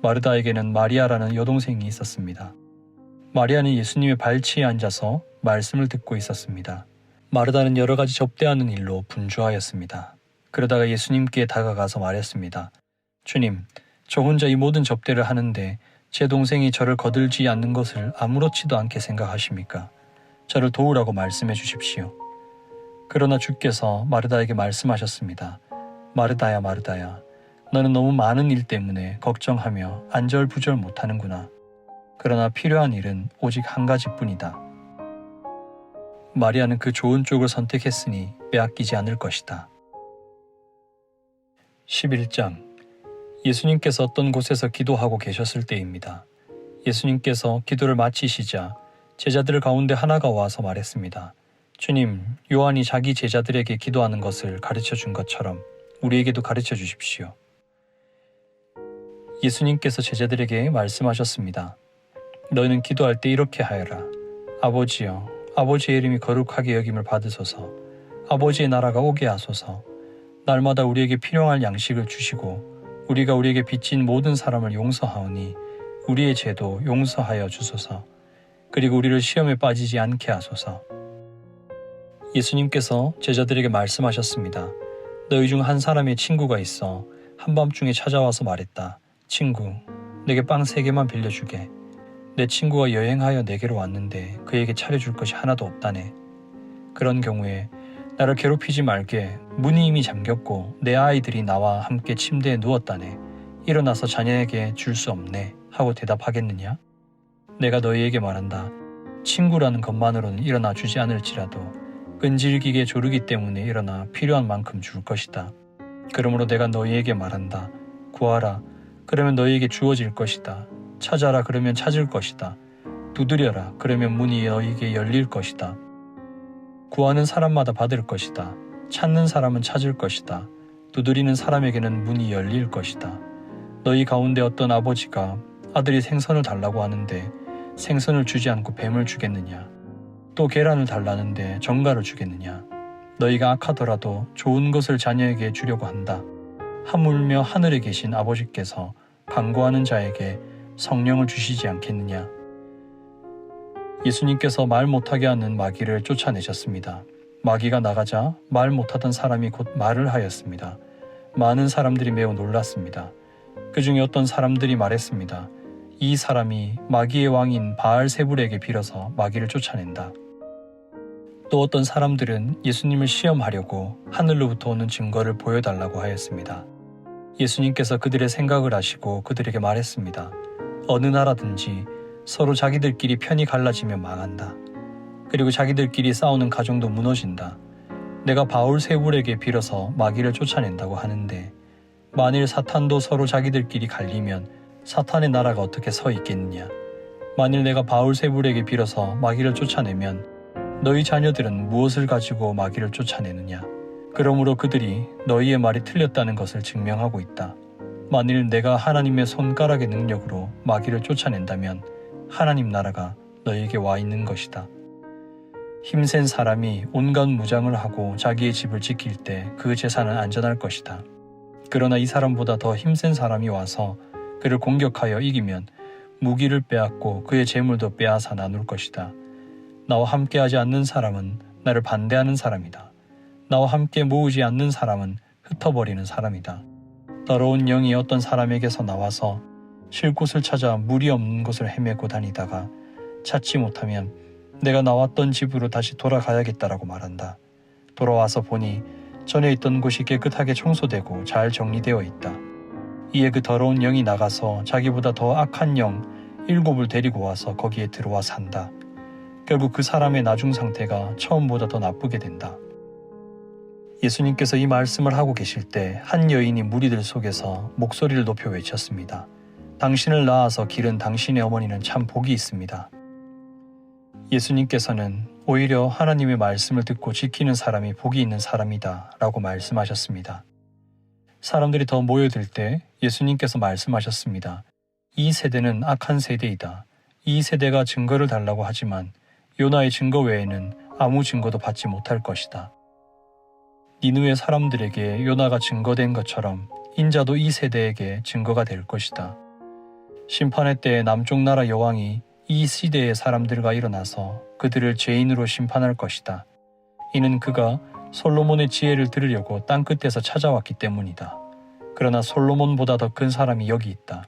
마르다에게는 마리아라는 여동생이 있었습니다. 마리아는 예수님의 발치에 앉아서 말씀을 듣고 있었습니다. 마르다는 여러 가지 접대하는 일로 분주하였습니다. 그러다가 예수님께 다가가서 말했습니다. 주님, 저 혼자 이 모든 접대를 하는데 제 동생이 저를 거들지 않는 것을 아무렇지도 않게 생각하십니까? 저를 도우라고 말씀해 주십시오. 그러나 주께서 마르다에게 말씀하셨습니다. 마르다야, 마르다야, 너는 너무 많은 일 때문에 걱정하며 안절부절 못하는구나. 그러나 필요한 일은 오직 한 가지뿐이다. 마리아는 그 좋은 쪽을 선택했으니 빼앗기지 않을 것이다. 11장. 예수님께서 어떤 곳에서 기도하고 계셨을 때입니다. 예수님께서 기도를 마치시자 제자들 가운데 하나가 와서 말했습니다. 주님, 요한이 자기 제자들에게 기도하는 것을 가르쳐 준 것처럼 우리에게도 가르쳐 주십시오. 예수님께서 제자들에게 말씀하셨습니다. 너희는 기도할 때 이렇게 하여라. 아버지여, 아버지의 이름이 거룩하게 여김을 받으소서. 아버지의 나라가 오게 하소서. 날마다 우리에게 필요할 양식을 주시고 우리가 우리에게 빚진 모든 사람을 용서하오니 우리의 죄도 용서하여 주소서. 그리고 우리를 시험에 빠지지 않게 하소서. 예수님께서 제자들에게 말씀하셨습니다. 너희 중 한 사람의 친구가 있어 한밤중에 찾아와서 말했다. 친구, 내게 빵 3개만 빌려주게. 내 친구가 여행하여 내게로 왔는데 그에게 차려줄 것이 하나도 없다네. 그런 경우에 나를 괴롭히지 말게. 문이 이미 잠겼고 내 아이들이 나와 함께 침대에 누웠다네. 일어나서 자녀에게 줄 수 없네 하고 대답하겠느냐? 내가 너희에게 말한다. 친구라는 것만으로는 일어나 주지 않을지라도 끈질기게 조르기 때문에 일어나 필요한 만큼 줄 것이다. 그러므로 내가 너희에게 말한다. 구하라. 그러면 너희에게 주어질 것이다. 찾아라. 그러면 찾을 것이다. 두드려라. 그러면 문이 너희에게 열릴 것이다. 구하는 사람마다 받을 것이다. 찾는 사람은 찾을 것이다. 두드리는 사람에게는 문이 열릴 것이다. 너희 가운데 어떤 아버지가 아들이 생선을 달라고 하는데 생선을 주지 않고 뱀을 주겠느냐? 또 계란을 달라는데 정갈을 주겠느냐? 너희가 악하더라도 좋은 것을 자녀에게 주려고 한다. 하물며 하늘에 계신 아버지께서 간구하는 자에게 성령을 주시지 않겠느냐? 예수님께서 말 못하게 하는 마귀를 쫓아내셨습니다. 마귀가 나가자 말 못하던 사람이 곧 말을 하였습니다. 많은 사람들이 매우 놀랐습니다. 그 중에 어떤 사람들이 말했습니다. 이 사람이 마귀의 왕인 바알세불에게 빌어서 마귀를 쫓아낸다. 또 어떤 사람들은 예수님을 시험하려고 하늘로부터 오는 증거를 보여달라고 하였습니다. 예수님께서 그들의 생각을 아시고 그들에게 말했습니다. 어느 나라든지 서로 자기들끼리 편이 갈라지면 망한다. 그리고 자기들끼리 싸우는 가정도 무너진다. 내가 바울세불에게 빌어서 마귀를 쫓아낸다고 하는데 만일 사탄도 서로 자기들끼리 갈리면 사탄의 나라가 어떻게 서 있겠느냐. 만일 내가 바울세불에게 빌어서 마귀를 쫓아내면 너희 자녀들은 무엇을 가지고 마귀를 쫓아내느냐. 그러므로 그들이 너희의 말이 틀렸다는 것을 증명하고 있다. 만일 내가 하나님의 손가락의 능력으로 마귀를 쫓아낸다면 하나님 나라가 너희에게 와 있는 것이다. 힘센 사람이 온갖 무장을 하고 자기의 집을 지킬 때 그 재산은 안전할 것이다. 그러나 이 사람보다 더 힘센 사람이 와서 그를 공격하여 이기면 무기를 빼앗고 그의 재물도 빼앗아 나눌 것이다. 나와 함께하지 않는 사람은 나를 반대하는 사람이다. 나와 함께 모으지 않는 사람은 흩어버리는 사람이다. 더러운 영이 어떤 사람에게서 나와서 쉴 곳을 찾아 물이 없는 곳을 헤매고 다니다가 찾지 못하면 내가 나왔던 집으로 다시 돌아가야겠다라고 말한다. 돌아와서 보니 전에 있던 곳이 깨끗하게 청소되고 잘 정리되어 있다. 이에 그 더러운 영이 나가서 자기보다 더 악한 영 7을 데리고 와서 거기에 들어와 산다. 결국 그 사람의 나중 상태가 처음보다 더 나쁘게 된다. 예수님께서 이 말씀을 하고 계실 때 한 여인이 무리들 속에서 목소리를 높여 외쳤습니다. 당신을 낳아서 기른 당신의 어머니는 참 복이 있습니다. 예수님께서는 오히려 하나님의 말씀을 듣고 지키는 사람이 복이 있는 사람이다 라고 말씀하셨습니다. 사람들이 더 모여들 때 예수님께서 말씀하셨습니다. 이 세대는 악한 세대이다. 이 세대가 증거를 달라고 하지만 요나의 증거 외에는 아무 증거도 받지 못할 것이다. 니느웨 사람들에게 요나가 증거된 것처럼 인자도 이 세대에게 증거가 될 것이다. 심판의 때에 남쪽 나라 여왕이 이 시대의 사람들과 일어나서 그들을 죄인으로 심판할 것이다. 이는 그가 솔로몬의 지혜를 들으려고 땅끝에서 찾아왔기 때문이다. 그러나 솔로몬보다 더 큰 사람이 여기 있다.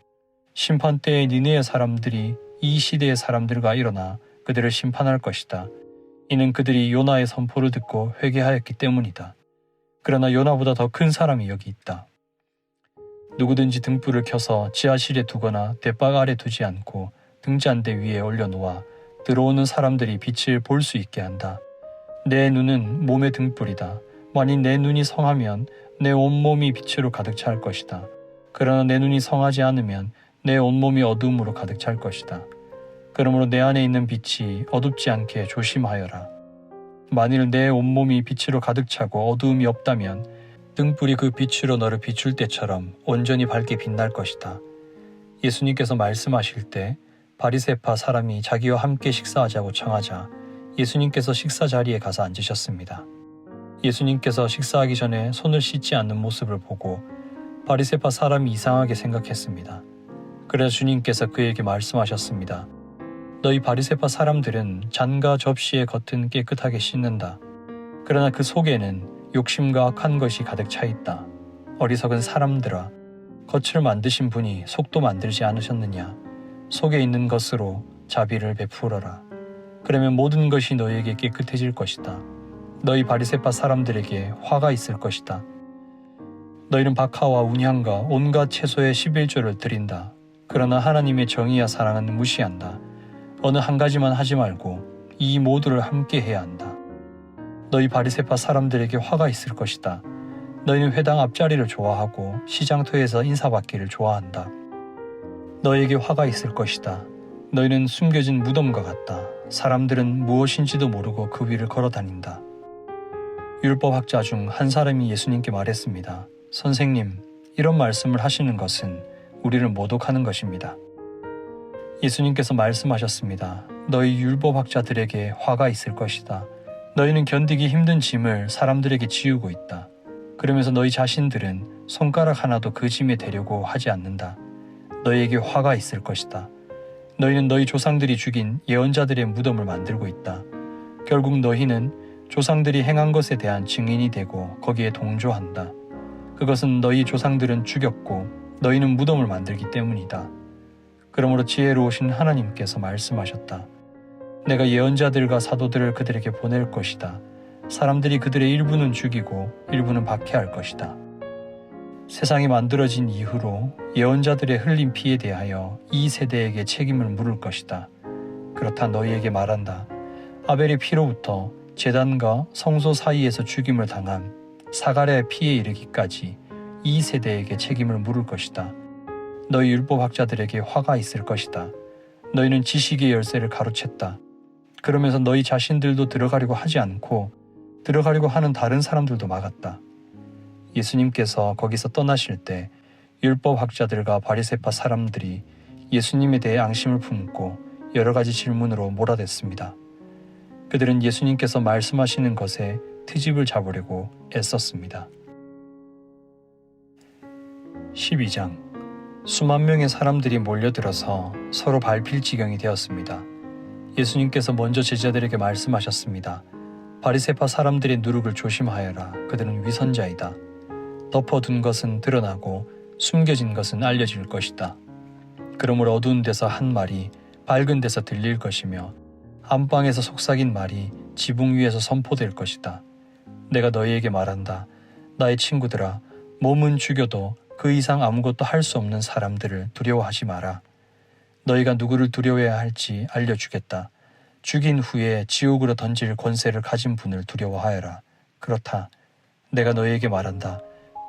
심판 때에 니느웨 사람들이 이 시대의 사람들과 일어나 그들을 심판할 것이다. 이는 그들이 요나의 선포를 듣고 회개하였기 때문이다. 그러나 요나보다 더 큰 사람이 여기 있다. 누구든지 등불을 켜서 지하실에 두거나 대박 아래 두지 않고 등잔대 위에 올려놓아 들어오는 사람들이 빛을 볼 수 있게 한다. 내 눈은 몸의 등불이다. 만일 내 눈이 성하면 내 온몸이 빛으로 가득 찰 것이다. 그러나 내 눈이 성하지 않으면 내 온몸이 어두움으로 가득 찰 것이다. 그러므로 내 안에 있는 빛이 어둡지 않게 조심하여라. 만일 내 온몸이 빛으로 가득 차고 어두움이 없다면 등불이 그 빛으로 너를 비출 때처럼 온전히 밝게 빛날 것이다. 예수님께서 말씀하실 때 바리새파 사람이 자기와 함께 식사하자고 청하자 예수님께서 식사 자리에 가서 앉으셨습니다. 예수님께서 식사하기 전에 손을 씻지 않는 모습을 보고 바리새파 사람이 이상하게 생각했습니다. 그래서 주님께서 그에게 말씀하셨습니다. 너희 바리새파 사람들은 잔과 접시의 겉은 깨끗하게 씻는다. 그러나 그 속에는 욕심과 악한 것이 가득 차 있다. 어리석은 사람들아, 겉을 만드신 분이 속도 만들지 않으셨느냐? 속에 있는 것으로 자비를 베풀어라. 그러면 모든 것이 너희에게 깨끗해질 것이다. 너희 바리새파 사람들에게 화가 있을 것이다. 너희는 박하와 운향과 온갖 채소의 11조를 드린다. 그러나 하나님의 정의와 사랑은 무시한다. 어느 한 가지만 하지 말고 이 모두를 함께 해야 한다. 너희 바리새파 사람들에게 화가 있을 것이다. 너희는 회당 앞자리를 좋아하고 시장터에서 인사받기를 좋아한다. 너희에게 화가 있을 것이다. 너희는 숨겨진 무덤과 같다. 사람들은 무엇인지도 모르고 그 위를 걸어다닌다. 율법학자 중 한 사람이 예수님께 말했습니다. 선생님, 이런 말씀을 하시는 것은 우리를 모독하는 것입니다. 예수님께서 말씀하셨습니다. 너희 율법학자들에게 화가 있을 것이다. 너희는 견디기 힘든 짐을 사람들에게 지우고 있다. 그러면서 너희 자신들은 손가락 하나도 그 짐에 대려고 하지 않는다. 너희에게 화가 있을 것이다. 너희는 너희 조상들이 죽인 예언자들의 무덤을 만들고 있다. 결국 너희는 조상들이 행한 것에 대한 증인이 되고 거기에 동조한다. 그것은 너희 조상들은 죽였고 너희는 무덤을 만들기 때문이다. 그러므로 지혜로우신 하나님께서 말씀하셨다. 내가 예언자들과 사도들을 그들에게 보낼 것이다. 사람들이 그들의 일부는 죽이고 일부는 박해할 것이다. 세상이 만들어진 이후로 예언자들의 흘린 피에 대하여 이 세대에게 책임을 물을 것이다. 그렇다 너희에게 말한다. 아벨의 피로부터 제단과 성소 사이에서 죽임을 당한 사가랴의 피에 이르기까지 이 세대에게 책임을 물을 것이다. 너희 율법학자들에게 화가 있을 것이다. 너희는 지식의 열쇠를 가로챘다. 그러면서 너희 자신들도 들어가려고 하지 않고 들어가려고 하는 다른 사람들도 막았다. 예수님께서 거기서 떠나실 때 율법학자들과 바리새파 사람들이 예수님에 대해 앙심을 품고 여러 가지 질문으로 몰아댔습니다. 그들은 예수님께서 말씀하시는 것에 트집을 잡으려고 애썼습니다. 12장. 수만 명의 사람들이 몰려들어서 서로 밟힐 지경이 되었습니다. 예수님께서 먼저 제자들에게 말씀하셨습니다. 바리새파 사람들의 누룩을 조심하여라. 그들은 위선자이다. 덮어둔 것은 드러나고 숨겨진 것은 알려질 것이다. 그러므로 어두운 데서 한 말이 밝은 데서 들릴 것이며 안방에서 속삭인 말이 지붕 위에서 선포될 것이다. 내가 너희에게 말한다. 나의 친구들아, 몸은 죽여도 그 이상 아무것도 할 수 없는 사람들을 두려워하지 마라. 너희가 누구를 두려워해야 할지 알려주겠다. 죽인 후에 지옥으로 던질 권세를 가진 분을 두려워하여라. 그렇다. 내가 너희에게 말한다.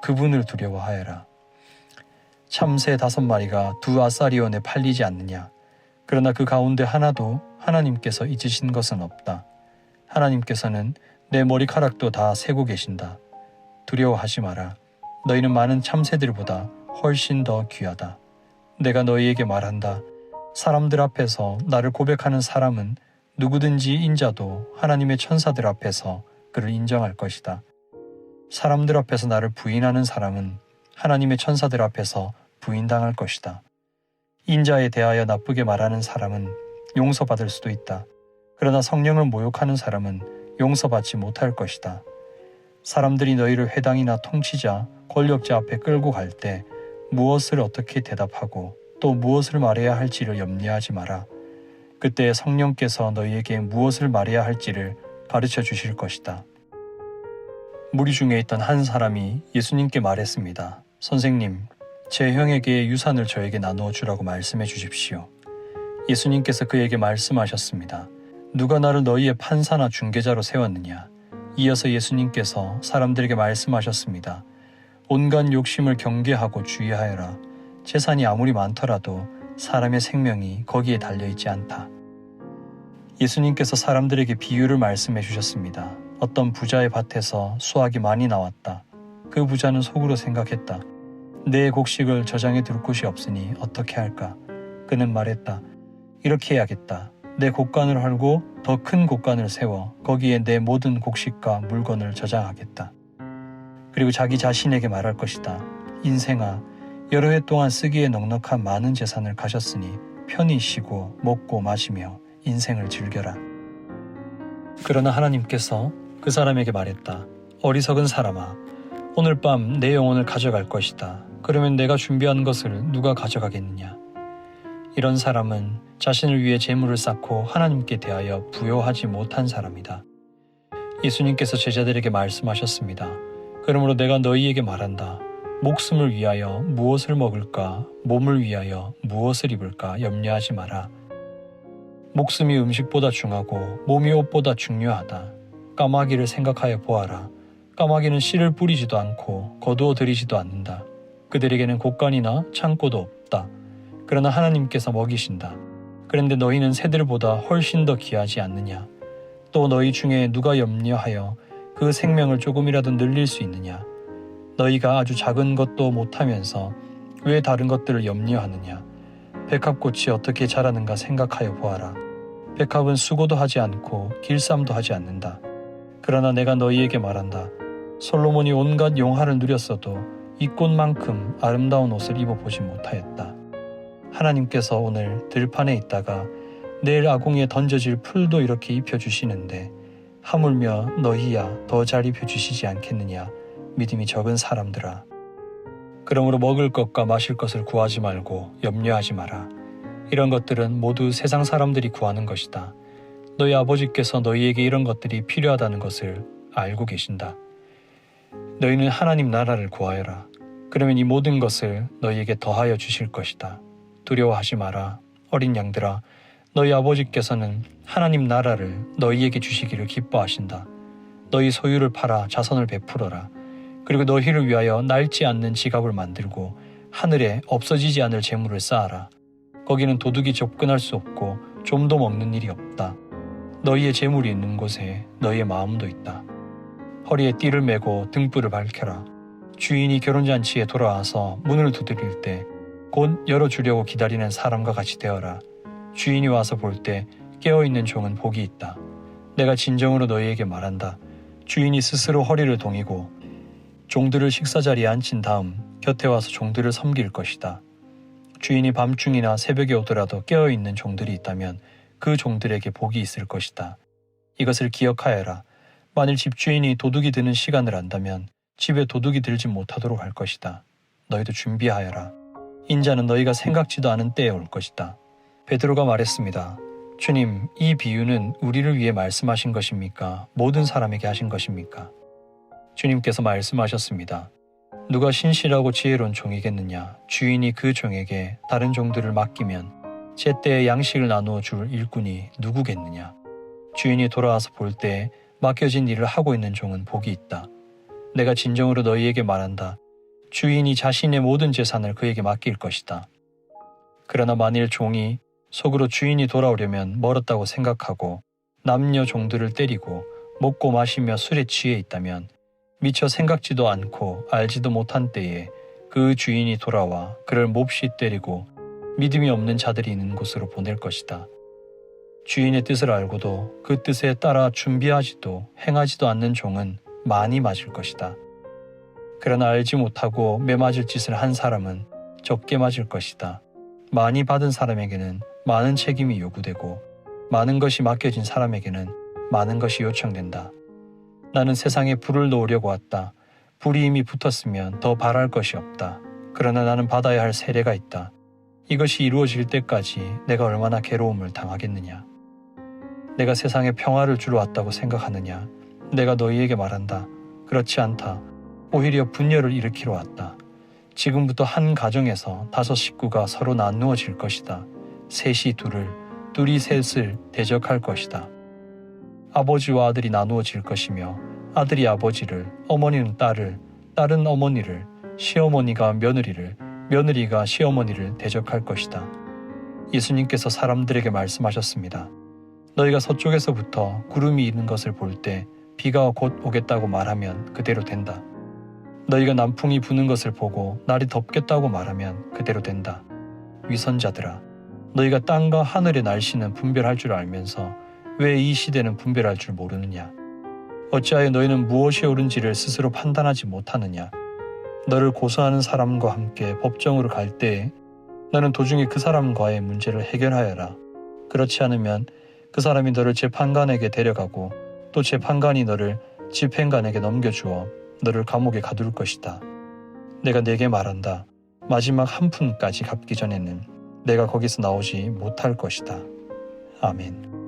그분을 두려워하여라. 참새 5마리가 2아사리온에 팔리지 않느냐. 그러나 그 가운데 하나도 하나님께서 잊으신 것은 없다. 하나님께서는 내 머리카락도 다 세고 계신다. 두려워하지 마라. 너희는 많은 참새들보다 훨씬 더 귀하다. 내가 너희에게 말한다. 사람들 앞에서 나를 고백하는 사람은 누구든지 인자도 하나님의 천사들 앞에서 그를 인정할 것이다. 사람들 앞에서 나를 부인하는 사람은 하나님의 천사들 앞에서 부인당할 것이다. 인자에 대하여 나쁘게 말하는 사람은 용서받을 수도 있다. 그러나 성령을 모욕하는 사람은 용서받지 못할 것이다. 사람들이 너희를 회당이나 통치자, 권력자 앞에 끌고 갈 때 무엇을 어떻게 대답하고 또 무엇을 말해야 할지를 염려하지 마라. 그때 성령께서 너희에게 무엇을 말해야 할지를 가르쳐 주실 것이다. 무리 중에 있던 한 사람이 예수님께 말했습니다. 선생님, 제 형에게 유산을 저에게 나누어 주라고 말씀해 주십시오. 예수님께서 그에게 말씀하셨습니다. 누가 나를 너희의 판사나 중개자로 세웠느냐? 이어서 예수님께서 사람들에게 말씀하셨습니다. 온갖 욕심을 경계하고 주의하여라. 재산이 아무리 많더라도 사람의 생명이 거기에 달려있지 않다. 예수님께서 사람들에게 비유를 말씀해 주셨습니다. 어떤 부자의 밭에서 수확이 많이 나왔다. 그 부자는 속으로 생각했다. 내 곡식을 저장해 둘 곳이 없으니 어떻게 할까? 그는 말했다. 이렇게 해야겠다. 내 곡간을 헐고 더 큰 곡간을 세워 거기에 내 모든 곡식과 물건을 저장하겠다. 그리고 자기 자신에게 말할 것이다. 인생아, 여러 해 동안 쓰기에 넉넉한 많은 재산을 가졌으니 편히 쉬고 먹고 마시며 인생을 즐겨라. 그러나 하나님께서 그 사람에게 말했다. 어리석은 사람아, 오늘 밤 내 영혼을 가져갈 것이다. 그러면 내가 준비한 것을 누가 가져가겠느냐? 이런 사람은 자신을 위해 재물을 쌓고 하나님께 대하여 부요하지 못한 사람이다. 예수님께서 제자들에게 말씀하셨습니다. 그러므로 내가 너희에게 말한다. 목숨을 위하여 무엇을 먹을까, 몸을 위하여 무엇을 입을까 염려하지 마라. 목숨이 음식보다 중하고 몸이 옷보다 중요하다. 까마귀를 생각하여 보아라. 까마귀는 씨를 뿌리지도 않고 거두어 들이지도 않는다. 그들에게는 곡간이나 창고도 없다. 그러나 하나님께서 먹이신다. 그런데 너희는 새들보다 훨씬 더 귀하지 않느냐? 또 너희 중에 누가 염려하여 그 생명을 조금이라도 늘릴 수 있느냐? 너희가 아주 작은 것도 못하면서 왜 다른 것들을 염려하느냐? 백합꽃이 어떻게 자라는가 생각하여 보아라. 백합은 수고도 하지 않고 길쌈도 하지 않는다. 그러나 내가 너희에게 말한다. 솔로몬이 온갖 용화를 누렸어도 이 꽃만큼 아름다운 옷을 입어보지 못하였다. 하나님께서 오늘 들판에 있다가 내일 아궁이에 던져질 풀도 이렇게 입혀주시는데 하물며 너희야 더 잘 입혀주시지 않겠느냐? 믿음이 적은 사람들아. 그러므로 먹을 것과 마실 것을 구하지 말고 염려하지 마라. 이런 것들은 모두 세상 사람들이 구하는 것이다. 너희 아버지께서 너희에게 이런 것들이 필요하다는 것을 알고 계신다. 너희는 하나님 나라를 구하여라. 그러면 이 모든 것을 너희에게 더하여 주실 것이다. 두려워하지 마라. 어린 양들아, 너희 아버지께서는 하나님 나라를 너희에게 주시기를 기뻐하신다. 너희 소유를 팔아 자선을 베풀어라. 그리고 너희를 위하여 낡지 않는 지갑을 만들고 하늘에 없어지지 않을 재물을 쌓아라. 거기는 도둑이 접근할 수 없고 좀도 먹는 일이 없다. 너희의 재물이 있는 곳에 너희의 마음도 있다. 허리에 띠를 메고 등불을 밝혀라. 주인이 결혼잔치에 돌아와서 문을 두드릴 때 곧 열어주려고 기다리는 사람과 같이 되어라. 주인이 와서 볼 때 깨어있는 종은 복이 있다. 내가 진정으로 너희에게 말한다. 주인이 스스로 허리를 동이고 종들을 식사자리에 앉힌 다음 곁에 와서 종들을 섬길 것이다. 주인이 밤중이나 새벽에 오더라도 깨어있는 종들이 있다면 그 종들에게 복이 있을 것이다. 이것을 기억하여라. 만일 집주인이 도둑이 드는 시간을 안다면 집에 도둑이 들지 못하도록 할 것이다. 너희도 준비하여라. 인자는 너희가 생각지도 않은 때에 올 것이다. 베드로가 말했습니다. 주님, 이 비유는 우리를 위해 말씀하신 것입니까? 모든 사람에게 하신 것입니까? 주님께서 말씀하셨습니다. 누가 신실하고 지혜로운 종이겠느냐? 주인이 그 종에게 다른 종들을 맡기면 제때에 양식을 나누어 줄 일꾼이 누구겠느냐? 주인이 돌아와서 볼 때 맡겨진 일을 하고 있는 종은 복이 있다. 내가 진정으로 너희에게 말한다. 주인이 자신의 모든 재산을 그에게 맡길 것이다. 그러나 만일 종이 속으로 주인이 돌아오려면 멀었다고 생각하고 남녀 종들을 때리고 먹고 마시며 술에 취해 있다면 미처 생각지도 않고 알지도 못한 때에 그 주인이 돌아와 그를 몹시 때리고 믿음이 없는 자들이 있는 곳으로 보낼 것이다. 주인의 뜻을 알고도 그 뜻에 따라 준비하지도 행하지도 않는 종은 많이 맞을 것이다. 그러나 알지 못하고 매맞을 짓을 한 사람은 적게 맞을 것이다. 많이 받은 사람에게는 많은 책임이 요구되고 많은 것이 맡겨진 사람에게는 많은 것이 요청된다. 나는 세상에 불을 놓으려고 왔다. 불이 이미 붙었으면 더 바랄 것이 없다. 그러나 나는 받아야 할 세례가 있다. 이것이 이루어질 때까지 내가 얼마나 괴로움을 당하겠느냐. 내가 세상에 평화를 주러 왔다고 생각하느냐. 내가 너희에게 말한다. 그렇지 않다. 오히려 분열을 일으키러 왔다. 지금부터 한 가정에서 5 식구가 서로 나누어질 것이다. 셋이 둘을, 둘이 셋을 대적할 것이다. 아버지와 아들이 나누어질 것이며 아들이 아버지를, 어머니는 딸을, 딸은 어머니를, 시어머니가 며느리를, 며느리가 시어머니를 대적할 것이다. 예수님께서 사람들에게 말씀하셨습니다. 너희가 서쪽에서부터 구름이 있는 것을 볼 때 비가 곧 오겠다고 말하면 그대로 된다. 너희가 남풍이 부는 것을 보고 날이 덥겠다고 말하면 그대로 된다. 위선자들아, 너희가 땅과 하늘의 날씨는 분별할 줄 알면서 왜 이 시대는 분별할 줄 모르느냐? 어찌하여 너희는 무엇이 옳은지를 스스로 판단하지 못하느냐? 너를 고소하는 사람과 함께 법정으로 갈 때에 너는 도중에 그 사람과의 문제를 해결하여라. 그렇지 않으면 그 사람이 너를 재판관에게 데려가고 또 재판관이 너를 집행관에게 넘겨주어 너를 감옥에 가둘 것이다. 내가 네게 말한다. 마지막 한 푼까지 갚기 전에는 내가 거기서 나오지 못할 것이다. 아멘.